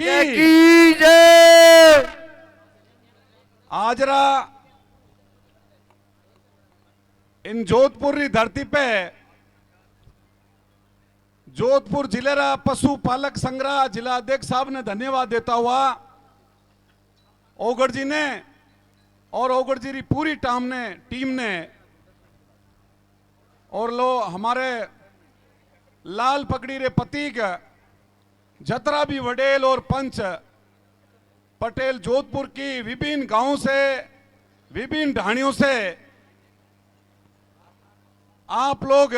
की जय। आजरा इन जोधपुर की धरती पे जोधपुर जिले रा पशुपालक संग्रह जिला अध्यक्ष साहब ने धन्यवाद देता हुआ ओगड़ जी ने और ओगड़ जी की पूरी टीम ने और लो हमारे लाल पगड़ी रे प्रतीक जतरा भी वडेल और पंच पटेल जोधपुर की विभिन्न गांवों से विभिन्न ढाणियों से आप लोग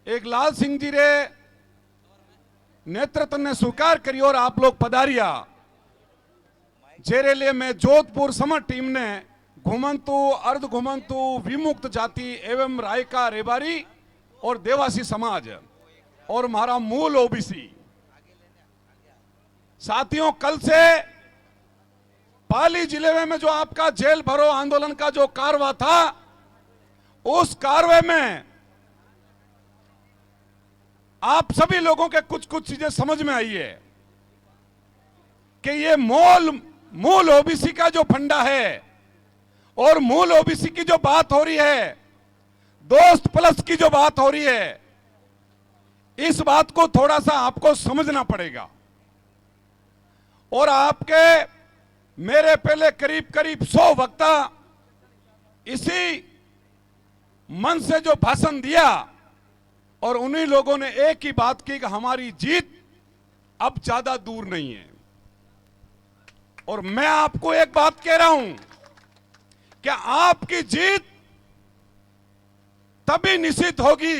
एक लाल सिंह जी रे नेतृत्व ने स्वीकार करी और आप लोग पधारिया जेरे लिए मैं जोधपुर समर टीम ने घुमंतु अर्ध घुमंतु विमुक्त जाति एवं रायका रेबारी और देवासी समाज और हमारा मूल ओबीसी साथियों, कल से पाली जिले में जो आपका जेल भरो आंदोलन का जो कारवा था, उस कारवे में आप सभी लोगों के कुछ कुछ चीजें समझ में आई है कि ये मूल ओबीसी का जो फंडा है और मूल ओबीसी की जो बात हो रही है, दोस्त प्लस की जो बात हो रही है, इस बात को थोड़ा सा आपको समझना पड़ेगा। और आपके मेरे पहले करीब करीब 100 वक्ता इसी मन से जो भाषण दिया और उन्हीं लोगों ने एक ही बात की कि हमारी जीत अब ज्यादा दूर नहीं है। और मैं आपको एक बात कह रहा हूं कि आपकी जीत तभी निश्चित होगी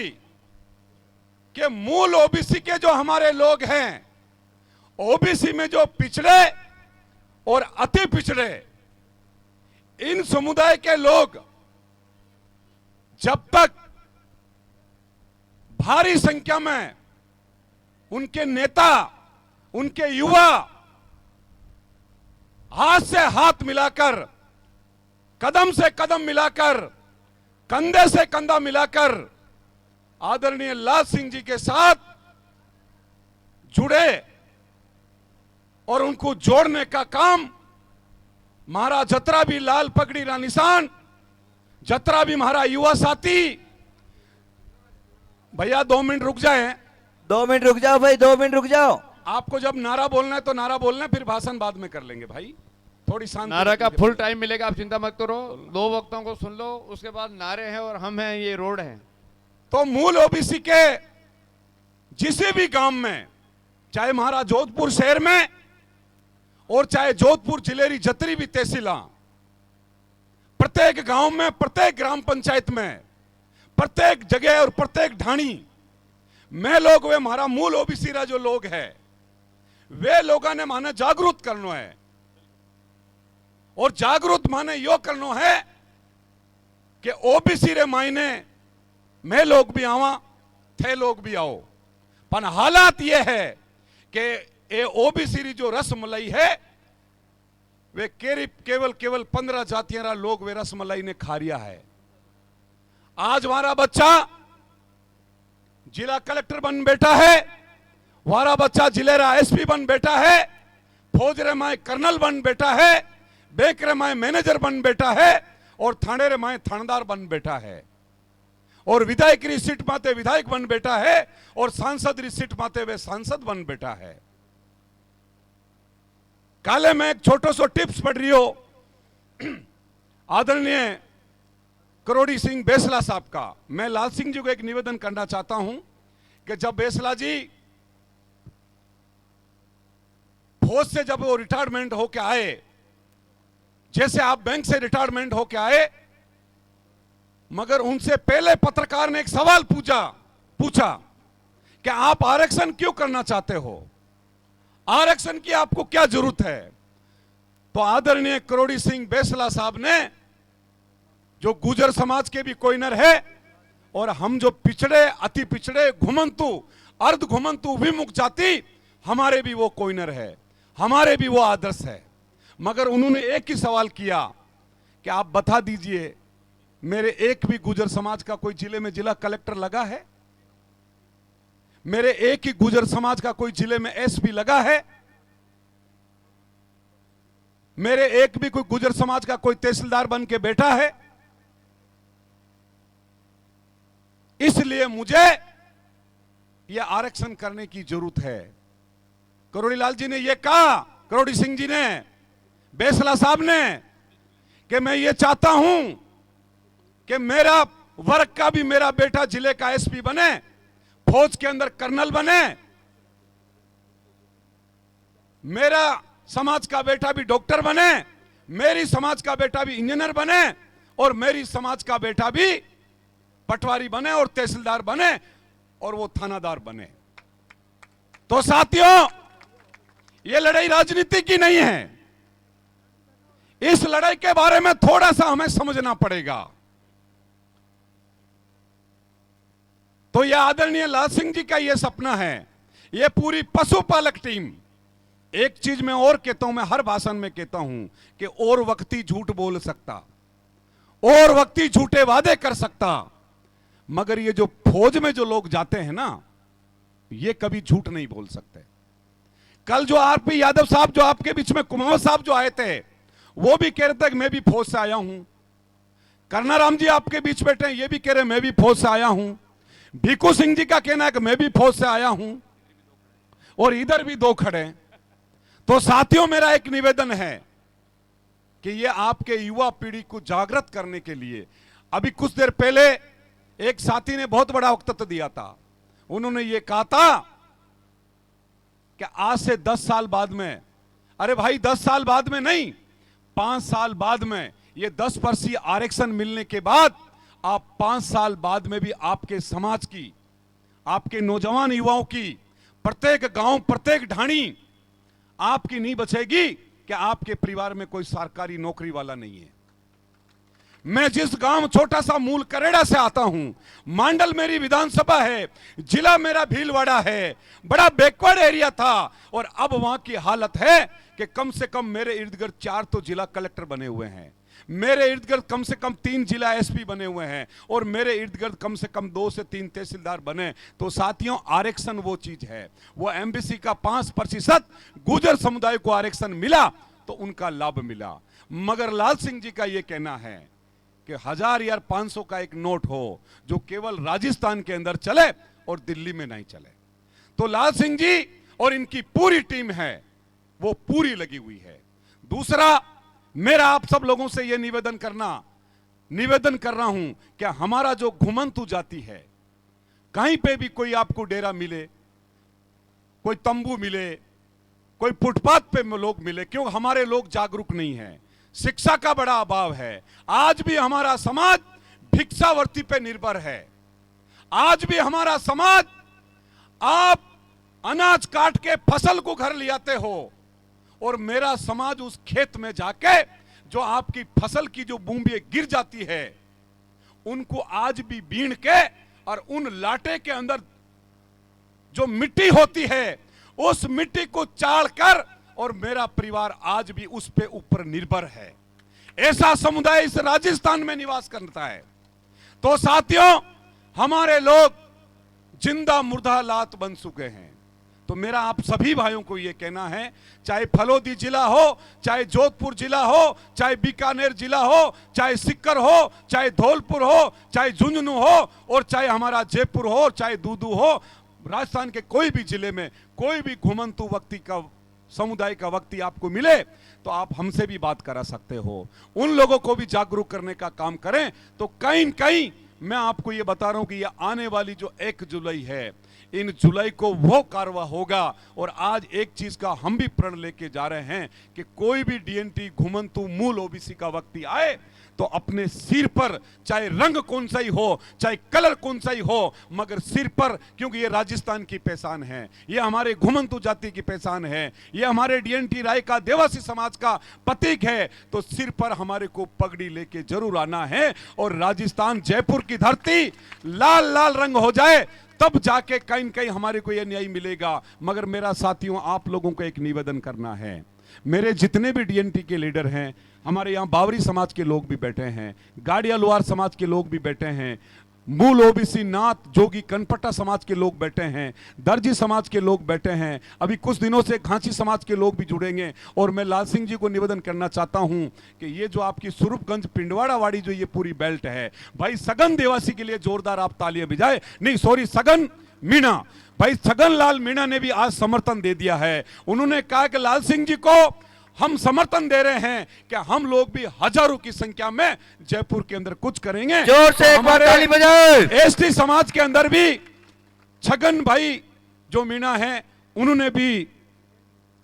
कि मूल ओबीसी के जो हमारे लोग हैं, ओबीसी में जो पिछड़े और अति पिछड़े इन समुदाय के लोग जब तक भारी संख्या में उनके नेता, उनके युवा हाथ से हाथ मिलाकर, कदम से कदम मिलाकर, कंधे से कंधा मिलाकर आदरणीय लाल सिंह जी के साथ जुड़े और उनको जोड़ने का काम हमारा जतरा भी लाल पगड़ी रा निशान, जतरा भी हमारा युवा साथी। भैया 2 मिनट रुक जाए। 2 मिनट रुक जाओ भाई, 2 मिनट रुक जाओ। आपको जब नारा बोलना है तो नारा बोलना है, फिर भाषण बाद में कर लेंगे भाई। थोड़ी शांति। नारा का फुल टाइम मिलेगा, आप चिंता मत करो। 2 वक्तों को सुन लो, उसके बाद नारे हैं और हम हैं, ये रोड है। तो मूल ओबीसी के जिस भी गांव में, चाहे हमारा जोधपुर शहर में और चाहे जोधपुर जिले की जतरी भी तहसीला, प्रत्येक गांव में, प्रत्येक ग्राम पंचायत में, प्रत्येक जगह और प्रत्येक ढाणी में लोग, वे हमारा मूल ओबीसी रा जो लोग है, वे लोगों ने माने जागरूक करना है। और जागरूक माने यो करना है कि ओबीसी रे मायने मैं लोग भी आवा, थे लोग भी आओ। पर हालात ये है कि ये ओबीसी री जो रसमलाई है, वे केवल 15 जातियां रा लोग वे रसमलाई ने खा रिया है। आज हमारा बच्चा जिला कलेक्टर बन बैठा है, हमारा बच्चा जिले रा एसपी बन बैठा है, फौज रे माए कर्नल बन बैठा है, बैंक रे माए मैनेजर बन बैठा है और थाने रे माए थानेदार बन बैठा है, और विधायक री सीट माते विधायक बन बैठा है, और सांसद री सीट माते वे सांसद बन बैठा है। काले मैं एक छोटो सो टिप्स पढ़ रही हो आदरणीय करोड़ी सिंह बेसला साहब का। मैं लाल सिंह जी को एक निवेदन करना चाहता हूं कि जब बेसला जी फौज से जब वो रिटायरमेंट होके आए, जैसे आप बैंक से रिटायरमेंट होके आए, मगर उनसे पहले पत्रकार ने एक सवाल पूछा कि आप आरक्षण क्यों करना चाहते हो, आरक्षण की आपको क्या जरूरत है। तो आदरणीय करोड़ी सिंह बेसला साहब ने, जो गुजर समाज के भी कोइनर है और हम जो पिछड़े, अति पिछड़े, घुमंतु अर्ध घुमंतु विमुक्त जाति, हमारे भी वो कोइनर है, हमारे भी वो आदर्श है। मगर उन्होंने एक ही सवाल किया कि आप बता दीजिए, मेरे एक भी गुजर समाज का कोई जिले में जिला कलेक्टर लगा है? मेरे एक ही गुर्जर समाज का कोई जिले में एसपी लगा है? मेरे एक भी कोई गुर्जर समाज का कोई तहसीलदार बन के बैठा है? इसलिए मुझे यह आरक्षण करने की जरूरत है। करोड़ी लाल जी ने यह कहा, करोड़ी सिंह जी ने, बेसला साहब ने, कि मैं ये चाहता हूं कि मेरा वर्ग का भी मेरा बेटा जिले का एसपी बने, फौज के अंदर कर्नल बने, मेरा समाज का बेटा भी डॉक्टर बने, मेरी समाज का बेटा भी इंजीनियर बने, और मेरी समाज का बेटा भी पटवारी बने और तहसीलदार बने और वो थानादार बने। तो साथियों, ये लड़ाई राजनीति की नहीं है। इस लड़ाई के बारे में थोड़ा सा हमें समझना पड़ेगा। तो यह आदरणीय लाल सिंह जी का यह सपना है, यह पूरी पशुपालक टीम। एक चीज मैं और कहता हूं, मैं हर भाषण में कहता हूं कि और व्यक्ति झूठ बोल सकता, और व्यक्ति झूठे वादे कर सकता, मगर ये जो फौज में जो लोग जाते हैं ना, ये कभी झूठ नहीं बोल सकते। कल जो आरपी यादव साहब जो आपके बीच में, कुमाऊं साहब जो आए थे, वो भी कह रहे थे कि मैं भी फौज से आया हूं। कर्नाराम जी आपके बीच बैठे हैं, ये भी कह रहे मैं भी फौज से आया हूं। भीखू सिंह जी का कहना है कि मैं भी फौज से आया हूं, और इधर भी दो खड़े हैं। तो साथियों, मेरा एक निवेदन है कि ये आपके युवा पीढ़ी को जागृत करने के लिए, अभी कुछ देर पहले एक साथी ने बहुत बड़ा वक्तव्य दिया था। उन्होंने ये कहा था कि आज से 10 साल बाद में, अरे भाई 10 साल बाद में नहीं, 5 साल बाद में, ये 10% आरक्षण मिलने के बाद आप 5 साल बाद में भी आपके समाज की, आपके नौजवान युवाओं की, प्रत्येक गांव, प्रत्येक ढाणी आपकी नहीं बचेगी कि आपके परिवार में कोई सरकारी नौकरी वाला नहीं है। मैं जिस गांव छोटा सा मूल करेड़ा से आता हूं, मांडल मेरी विधानसभा है, जिला मेरा भीलवाड़ा है, बड़ा बैकवर्ड एरिया था, और अब वहां की हालत है कि कम से कम मेरे इर्द गिर्द 4 तो जिला कलेक्टर बने हुए हैं, मेरे इर्द गिर्द कम से कम 3 जिला एसपी बने हुए हैं, और मेरे इर्द गिर्द कम से कम 2 से 3 तहसीलदार बने। तो साथियों, आरक्षण वो चीज है, वो एमबीसी का 5% गुर्जर समुदाय को आरक्षण मिला तो उनका लाभ मिला। मगर लाल सिंह जी का यह कहना है कि 1000 या 500 का एक नोट हो जो केवल राजस्थान के अंदर चले और दिल्ली में नहीं चले। तो लाल सिंह जी और इनकी पूरी टीम है, वो पूरी लगी हुई है। दूसरा, मेरा आप सब लोगों से यह निवेदन कर रहा हूं कि हमारा जो घुमंतु जाति है, कहीं पे भी कोई आपको डेरा मिले, कोई तंबू मिले, कोई फुटपाथ पे लोग मिले, क्यों? हमारे लोग जागरूक नहीं है, शिक्षा का बड़ा अभाव है। आज भी हमारा समाज भिक्षावर्ती पे निर्भर है। आज भी हमारा समाज, आप अनाज काट के फसल को घर ले आते हो, और मेरा समाज उस खेत में जाके जो आपकी फसल की जो बूंदें गिर जाती है, उनको आज भी बीन के, और उन लाटे के अंदर जो मिट्टी होती है, उस मिट्टी को चाड़ कर, और मेरा परिवार आज भी उस पे ऊपर निर्भर है। ऐसा समुदाय इस राजस्थान में निवास करता है। तो साथियों, हमारे लोग जिंदा मुर्दा लात बन चुके हैं। तो मेरा आप सभी भाइयों को यह कहना है, चाहे फलोदी जिला हो, चाहे जोधपुर जिला हो, चाहे बीकानेर जिला हो, चाहे सिक्कर हो, चाहे धौलपुर हो, चाहे झुंझुनू हो, और चाहे हमारा जयपुर हो, चाहे दूदू हो, राजस्थान के कोई भी जिले में कोई भी घुमंतु व्यक्ति का, समुदाय का व्यक्ति आपको मिले, तो आप हमसे भी बात करा सकते हो। उन लोगों को भी जागरूक करने का काम करें। तो कहीं कहीं मैं आपको ये बता रहा हूं कि ये आने वाली जो 1 जुलाई है, इन जुलाई को वो कार्रवाई होगा। और आज एक चीज का हम भी प्रण लेके जा रहे हैं कि कोई भी डीएनटी, घुमंतु, मूल ओबीसी का व्यक्ति आए तो अपने सिर पर, चाहे रंग कौन सा ही हो, चाहे कलर कौन सा ही हो, मगर सिर पर, क्योंकि ये राजस्थान की पहचान है, ये हमारे घुमंतु जाति की पहचान है, ये हमारे डीएनटी राय का देवासी समाज का प्रतीक है। तो सिर पर हमारे को पगड़ी लेके जरूर आना है, और राजस्थान, जयपुर की धरती लाल लाल रंग हो जाए, तब जाके कहीं कहीं हमारे को यह न्याय मिलेगा। मगर मेरा साथियों, आप लोगों को एक निवेदन करना है, मेरे जितने भी डीएनटी के लीडर हैं, हमारे यहाँ बावरी समाज के लोग भी बैठे हैं, गाड़िया लोहार समाज के लोग भी बैठे हैं, मूल ओबीसी नाथ जोगी कनपट्टा समाज के लोग बैठे हैं, दर्जी समाज के लोग बैठे हैं, अभी कुछ दिनों से घांची समाज के लोग भी जुड़ेंगे। और मैं लाल सिंह जी को निवेदन करना चाहता हूं कि ये जो आपकी स्वरूपगंज पिंडवाड़ा वाड़ी जो ये पूरी बेल्ट है, भाई सगन देवासी के लिए जोरदार आप तालियां बजाए, नहीं सॉरी सगन मीणा, भाई छगन लाल मीणा ने भी आज समर्थन दे दिया है। उन्होंने कहा कि लाल सिंह जी को हम समर्थन दे रहे हैं कि हम लोग भी हजारों की संख्या में जयपुर के अंदर कुछ करेंगे। जोर से एक बार ताली बजाए। एसटी समाज के अंदर भी छगन भाई जो मीणा है उन्होंने भी,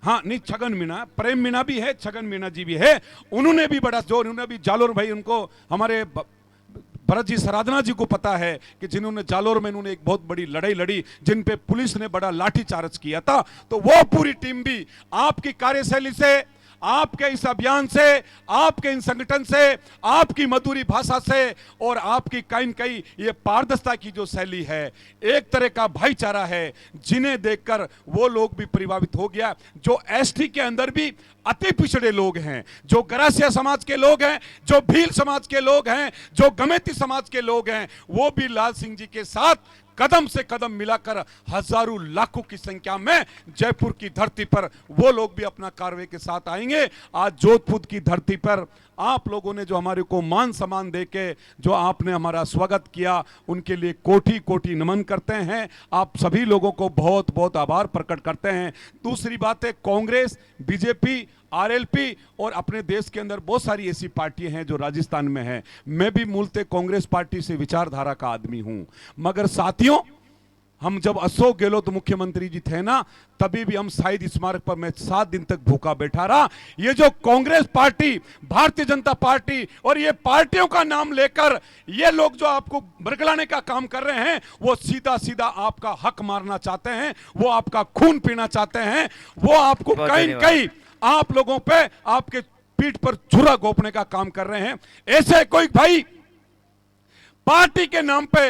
हाँ नहीं छगन मीणा, प्रेम मीणा भी है, छगन मीणा जी भी है, उन्होंने भी बड़ा जोर, उन्होंने भी जालोर भाई, उनको हमारे भरत जी सराधना जी को पता है कि जिन्होंने जालोर में इन्होंने एक बहुत बड़ी लड़ाई लड़ी, जिन पे पुलिस ने बड़ा लाठीचार्ज किया था, तो वो पूरी टीम भी आपकी कार्यशैली से, आपके इस अभियान से, आपके इन संगठन से, आपकी मधुरी भाषा से और आपकी कई ये पारदर्शिता की जो शैली है, एक तरह का भाईचारा है, जिन्हें देखकर वो लोग भी प्रभावित हो गया। जो एसटी के अंदर भी अति पिछड़े लोग हैं, जो गरासिया समाज के लोग हैं, जो भील समाज के लोग हैं, जो गमेती समाज के लोग हैं, वो भी लाल सिंह जी के साथ कदम से कदम मिलाकर हजारों लाखों की संख्या में जयपुर की धरती पर वो लोग भी अपना कार्रवाई के साथ आएंगे। आज जोधपुर की धरती पर आप लोगों ने जो हमारे को मान सम्मान देके जो आपने हमारा स्वागत किया, उनके लिए कोटि कोटि नमन करते हैं। आप सभी लोगों को बहुत बहुत आभार प्रकट करते हैं। दूसरी बात है, कांग्रेस, बीजेपी, आरएलपी और अपने देश के अंदर बहुत सारी ऐसी पार्टियां हैं जो राजस्थान में हैं। मैं भी मूलतः कांग्रेस पार्टी से विचारधारा का आदमी हूं, मगर साथियों हम जब अशोक गहलोत मुख्यमंत्री जी थे ना, तभी भी हम शहीद स्मारक पर मैं 7 दिन तक भूखा बैठा रहा। ये जो कांग्रेस पार्टी, भारतीय जनता पार्टी और ये पार्टियों का नाम लेकर ये लोग जो आपको बरगलाने का काम कर रहे हैं, वो सीधा सीधा आपका हक मारना चाहते हैं, वो आपका खून पीना चाहते हैं, वो आपको कहीं आप लोगों पे आपके पीठ पर छुरा घोंपने का काम कर रहे हैं। ऐसे कोई भाई पार्टी के नाम पे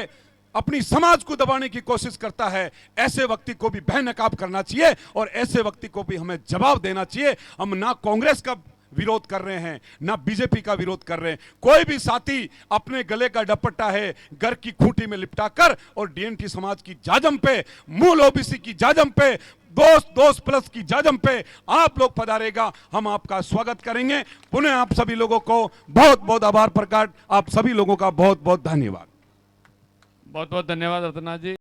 अपनी समाज को दबाने की कोशिश करता है, ऐसे व्यक्ति को भी बेनकाब करना चाहिए और ऐसे व्यक्ति को भी हमें जवाब देना चाहिए। हम ना कांग्रेस का विरोध कर रहे हैं, ना बीजेपी का विरोध कर रहे हैं। कोई भी साथी अपने गले का दुपट्टा है घर की खूंटी में लिपटाकर और डीएनटी समाज की जाजम पे, मूल ओबीसी की जाजम पे, दोस्त प्लस की जाजम पे आप लोग पधारेगा, हम आपका स्वागत करेंगे। पुनः आप सभी लोगों को बहुत बहुत आभार प्रकट, आप सभी लोगों का बहुत बहुत धन्यवाद। बहुत बहुत धन्यवाद रत्ना जी।